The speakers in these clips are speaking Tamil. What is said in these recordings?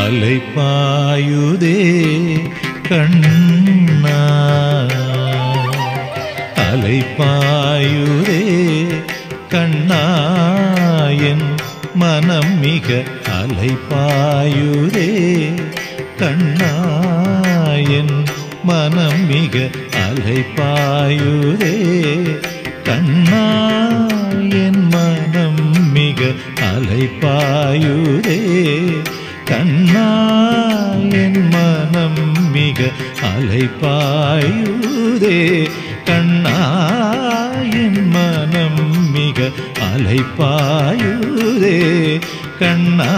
அலைபாயுதே கண்ணா அலைபாயுதே கண்ணா என் மனம் மிக அலைபாயுதே கண்ணா என் மனம் மிக அலைபாயுதே கண்ணா என் மனம் மிக அலைபாயுதே கண்ணா என் மனம் மிக அலைபாயுதே கண்ணா என் மனம் மிக அலைபாயுதே கண்ணா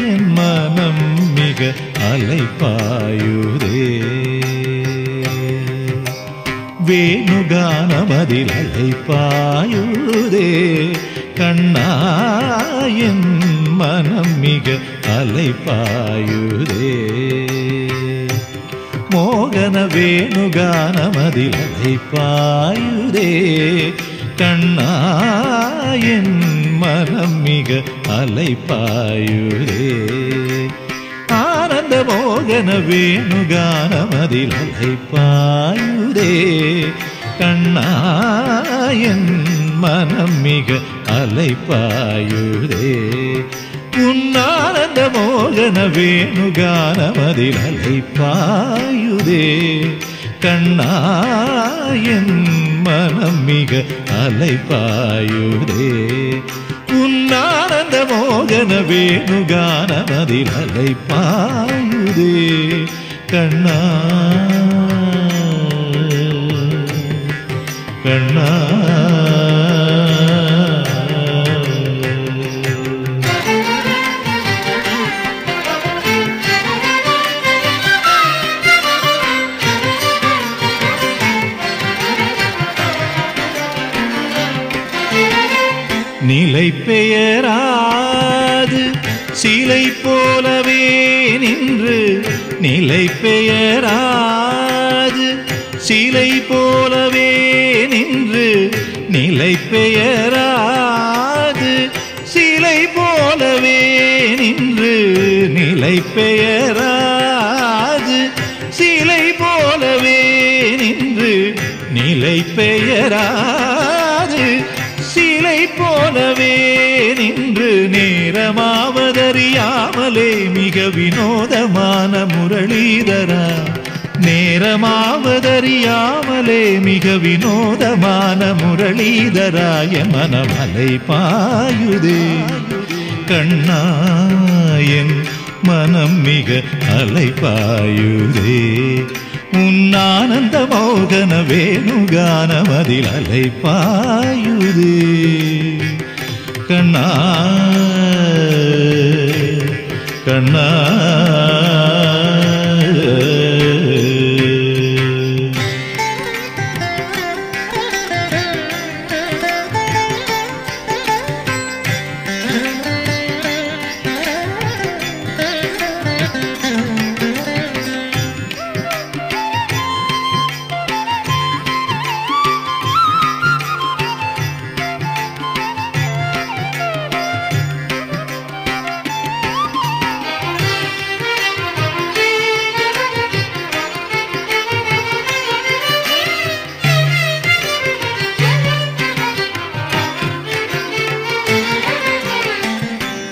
என் மனம் மிக அலைபாயுதே வேணுகானமதில் அலைபாயுதே கண்ணா என் மனம் மிக அலைபாயுதே மோகன வேணுகானமதில் அலைபாயுதே கண்ணா என் மனம் மிக அலைபாயுதே ஆனந்த மோகன வேணுகானமதில் அலைபாயுதே கண்ணா என் மனம் மிக அலைபாயுதே உன்னானந்த மோகன வேணுகானமதில் அலைபாயுதே கண்ணா என் மனம் மிக அலைபாயுதே உன்னானந்த மோகன வேணுகானமதில் அலைபாயுதே கண்ணா கண்ணா நிலை பெயராது சிலை போலவே நின்று நிலை பெயராது சிலை போலவே நின்று நிலை பெயராது சிலை போலவே நின்று நிலை பெயராது சிலை போலவே நின்று நிலை பெயராது சிலை போலவே நின்று நேரமாவதறியாமலே மிக வினோதமான முரளிதரா நேரமாவதறியாமலே மிக வினோதமான முரளிதராய மனம் அலைபாயுதே கண்ணா என் மனம் மிக அலைபாயுதே உன்னானந்த மோகன வேணுகானமதில் அலைபாயுதே கண்ணா கண்ணா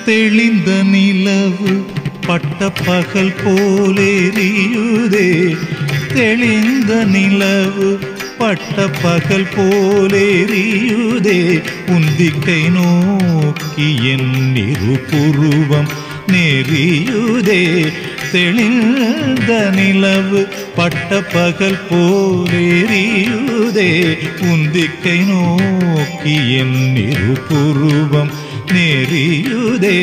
தெளிந்த நிலவு பட்ட பகல் போலேரியுதே தெளிந்த நிலவு பட்ட பகல் போலேரியுதே உந்திக்கை நோக்கி என் இருபுருவம் நெறியுதே தெளிந்த நிலவு பட்ட பகல் போலேரியுதே உந்திக்கை நோக்கி என் இருபுருவம் நெறியுதே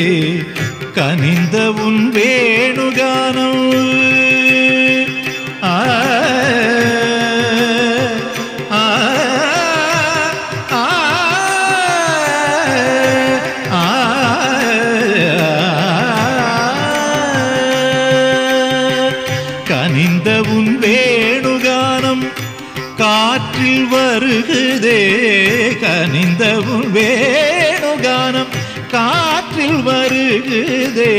கனிந்த உன் வேணுகானம் கனிந்த உன் வேணுகானம் காற்றில் வருகுதே கனிந்த உன் வேணுகானம் காற்று காற்றில் வருகுதே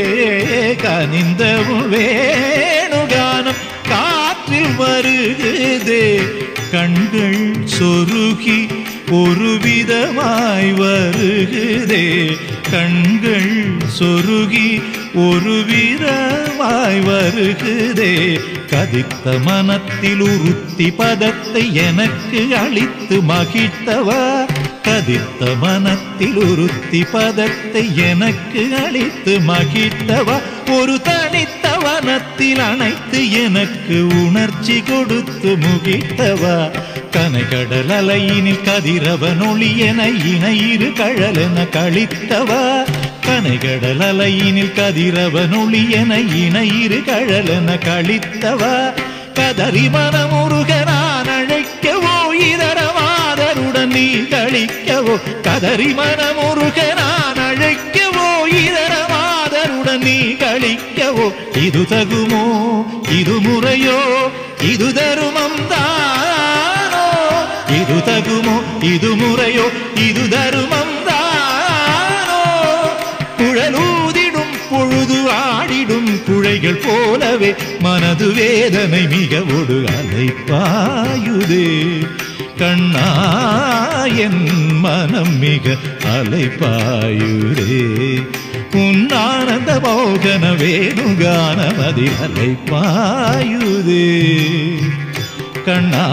கனிந்த வேணுகானம் காற்றில் வருகுதே கண்கள் சொருகி ஒரு விதமாய் வருகுதே கண்கள் சொருகி ஒரு விதமாய் வருகுதே கதித்த மனத்தில் உறுத்தி பதத்தை எனக்கு அளித்து மகிழ்த்தவா கதித்த மனத்தில் உறுத்தி பதத்தை எனக்கு அளித்து மகிழ்த்தவா ஒரு தனித்த வனத்தில் அணைத்து எனக்கு உணர்ச்சி கொடுத்து முகிழ்த்தவா கனைகடல் அலையினில் கதிரவன் ஒளி என இணையிரு கழலென கழித்தவா கனைகடல் அலையினில் கதிரவன் ஒளி என இணையிரு கழலென கழித்தவா கதறி மனமுருக நான் அழைக்கவோ இதரமாதருடன் நீ கழிக்கவோ கதறி மனமுருக நான் அழைக்கவோ இதரமாதருடன் நீ கழிக்கவோ இது தகுமோ இது முறையோ இது தருமம் தானோ இது தகுமோ இது முறையோ இது தருமம் தானோ குழலூதிடும் பொழுது ஆடிடும் குழைகள் போலவே மனது வேதனை மிக ஒடு அலைப்பாயுதே கண்ணா என் மனம் மிக அலைப்பாயுதே உன் ஆனந்த மோகன வேணுகானம் அதில் அலைப்பாயுதே கண்ணா